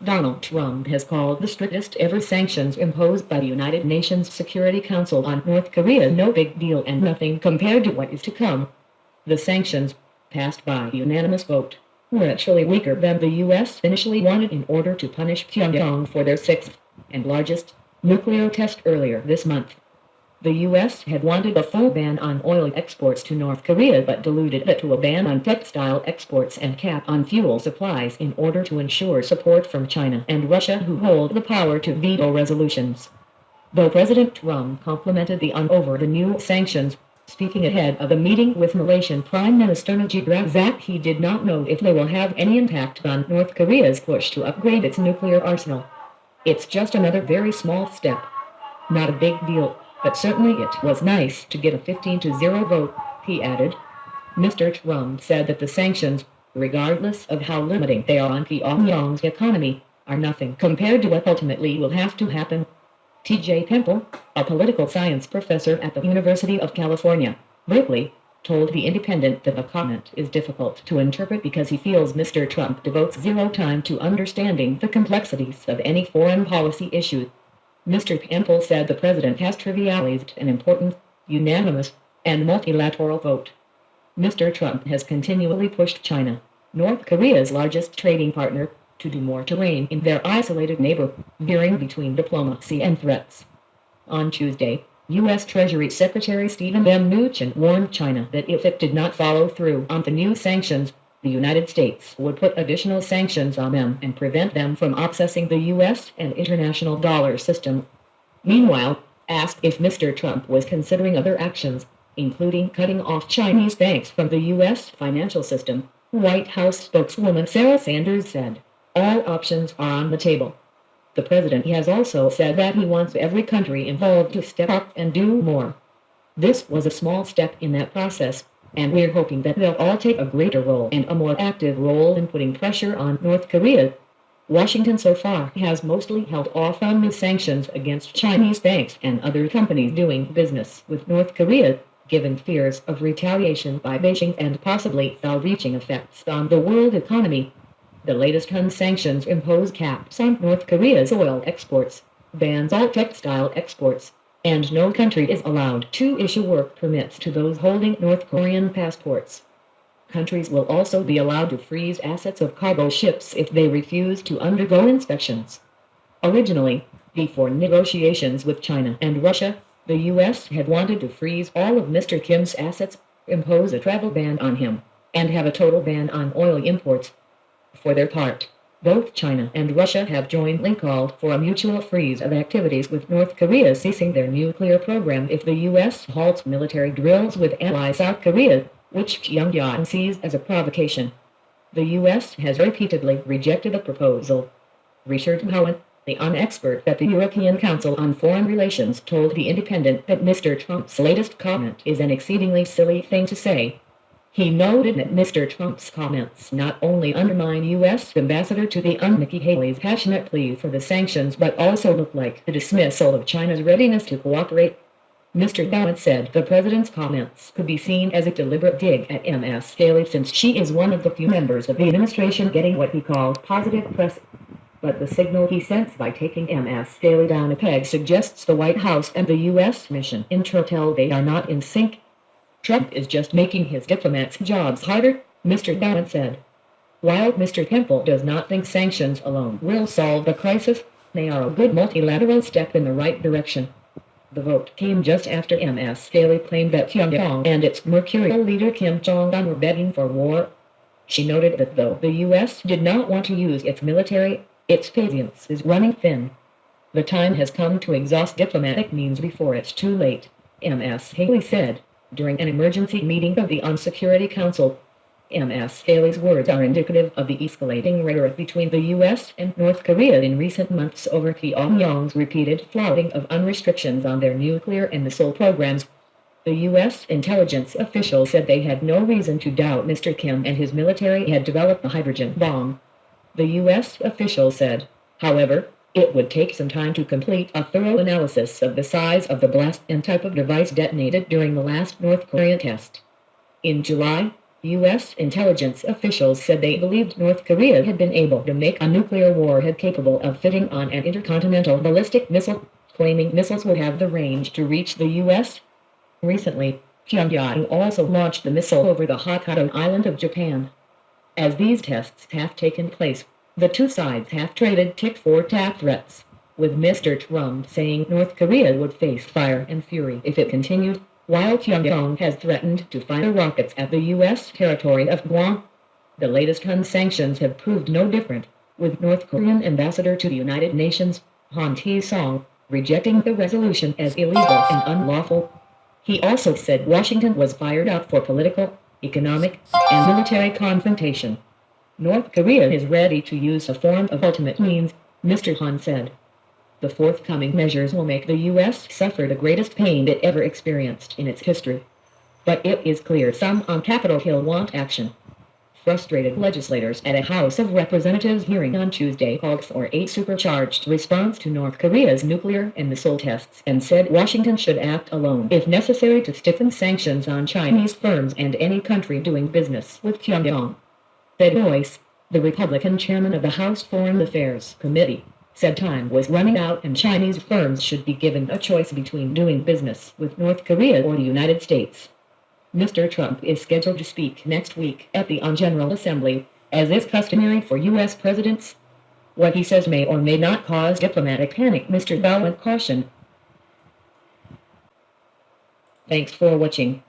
Donald Trump has called the strictest ever sanctions imposed by the United Nations Security Council on North Korea no big deal and nothing compared to what is to come. The sanctions, passed by unanimous vote, were actually weaker than the U.S. initially wanted in order to punish Pyongyang for their sixth, and largest, nuclear test earlier this month. The U.S. had wanted a full ban on oil exports to North Korea but diluted it to a ban on textile exports and cap on fuel supplies in order to ensure support from China and Russia, who hold the power to veto resolutions. Though President Trump complimented over the new sanctions, speaking ahead of a meeting with Malaysian Prime Minister Najib Razak, he did not know if they will have any impact on North Korea's push to upgrade its nuclear arsenal. It's just another very small step. Not a big deal, but certainly it was nice to get a 15-0 vote, he added. Mr. Trump said that the sanctions, regardless of how limiting they are on Pyongyang's economy, are nothing compared to what ultimately will have to happen. T.J. Temple, a political science professor at the University of California, Berkeley, told The Independent that the comment is difficult to interpret because he feels Mr. Trump devotes zero time to understanding the complexities of any foreign policy issue. Mr. Temple said the president has trivialized an important, unanimous, and multilateral vote. Mr. Trump has continually pushed China, North Korea's largest trading partner, to do more to rein in their isolated neighbor, veering between diplomacy and threats. On Tuesday, U.S. Treasury Secretary Stephen Mnuchin warned China that if it did not follow through on the new sanctions, the United States would put additional sanctions on them and prevent them from accessing the U.S. and international dollar system. Meanwhile, asked if Mr. Trump was considering other actions, including cutting off Chinese banks from the U.S. financial system, White House spokeswoman Sarah Sanders said, "All options are on the table." The president has also said that he wants every country involved to step up and do more. This was a small step in that process, and we're hoping that they'll all take a greater role and a more active role in putting pressure on North Korea. Washington so far has mostly held off on new sanctions against Chinese banks and other companies doing business with North Korea, given fears of retaliation by Beijing and possibly far-reaching effects on the world economy. The latest sanctions impose caps on North Korea's oil exports, bans all textile exports, and no country is allowed to issue work permits to those holding North Korean passports. Countries will also be allowed to freeze assets of cargo ships if they refuse to undergo inspections. Originally, before negotiations with China and Russia, the U.S. had wanted to freeze all of Mr. Kim's assets, impose a travel ban on him, and have a total ban on oil imports. For their part, both China and Russia have jointly called for a mutual freeze of activities with North Korea ceasing their nuclear program if the U.S. halts military drills with ally South Korea, which Pyongyang sees as a provocation. The U.S. has repeatedly rejected the proposal. Richard Cohen, the expert at the European Council on Foreign Relations, told The Independent that Mr. Trump's latest comment is an exceedingly silly thing to say. He noted that Mr. Trump's comments not only undermine U.S. Ambassador to the UN Nikki Haley's passionate plea for the sanctions but also look like the dismissal of China's readiness to cooperate. Mr. Cohen said the president's comments could be seen as a deliberate dig at Ms. Haley since she is one of the few members of the administration getting what he called positive press. But the signal he sends by taking Ms. Haley down a peg suggests the White House and the U.S. mission in Churchill they are not in sync. Trump is just making his diplomats' jobs harder, Mr. Cohen said. While Mr. Temple does not think sanctions alone will solve the crisis, they are a good multilateral step in the right direction. The vote came just after Ms. Haley claimed that Pyongyang and its mercurial leader Kim Jong-un were begging for war. She noted that though the U.S. did not want to use its military, its patience is running thin. The time has come to exhaust diplomatic means before it's too late, Ms. Haley said, during an emergency meeting of the UN Security Council. Ms. Haley's words are indicative of the escalating rhetoric between the U.S. and North Korea in recent months over Pyongyang's repeated flouting of restrictions on their nuclear and missile programs. The U.S. intelligence officials said they had no reason to doubt Mr. Kim and his military had developed a hydrogen bomb. The U.S. official said, however, it would take some time to complete a thorough analysis of the size of the blast and type of device detonated during the last North Korean test. In July, U.S. intelligence officials said they believed North Korea had been able to make a nuclear warhead capable of fitting on an intercontinental ballistic missile, claiming missiles would have the range to reach the U.S. Recently, Pyongyang also launched the missile over the Hokkaido island of Japan. As these tests have taken place, the two sides have traded tit-for-tat threats, with Mr. Trump saying North Korea would face fire and fury if it continued, while Pyongyang has threatened to fire rockets at the U.S. territory of Guam. The latest sanctions have proved no different, with North Korean ambassador to the United Nations, Han Tae-song, rejecting the resolution as illegal and unlawful. He also said Washington was fired up for political, economic, and military confrontation. North Korea is ready to use a form of ultimate means, Mr. Han said. The forthcoming measures will make the U.S. suffer the greatest pain it ever experienced in its history. But it is clear some on Capitol Hill want action. Frustrated legislators at a House of Representatives hearing on Tuesday called for a supercharged response to North Korea's nuclear and missile tests and said Washington should act alone if necessary to stiffen sanctions on Chinese firms and any country doing business with Pyongyang. Ted Royce, the Republican chairman of the House Foreign Affairs Committee, said time was running out and Chinese firms should be given a choice between doing business with North Korea or the United States. Mr. Trump is scheduled to speak next week at the General Assembly, as is customary for U.S. presidents. What he says may or may not cause diplomatic panic, Mr. Bowen cautioned. Thanks for watching.